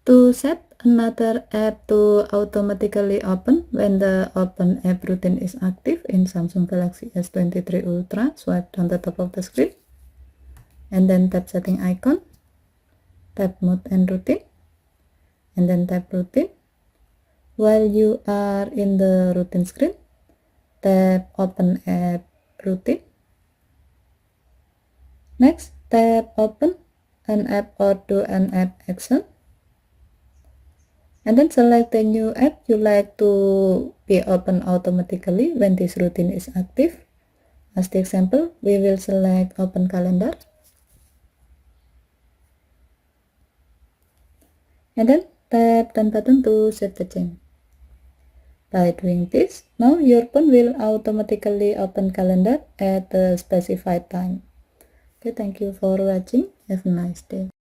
To set another app to automatically open when the open app routine is active in Samsung Galaxy S23 Ultra, swipe down the top of the screen and then tap setting icon, tap mode and routine, and then tap routine. While you are in the routine screen, tap open app routine. Next, tap open an app or do an app action. And then select the new app you like to be open automatically when this routine is active. As the example, we will select open calendar. And then tap done button to save the change. By doing this, now your phone will automatically open calendar at the specified time. Okay, thank you for watching. Have a nice day.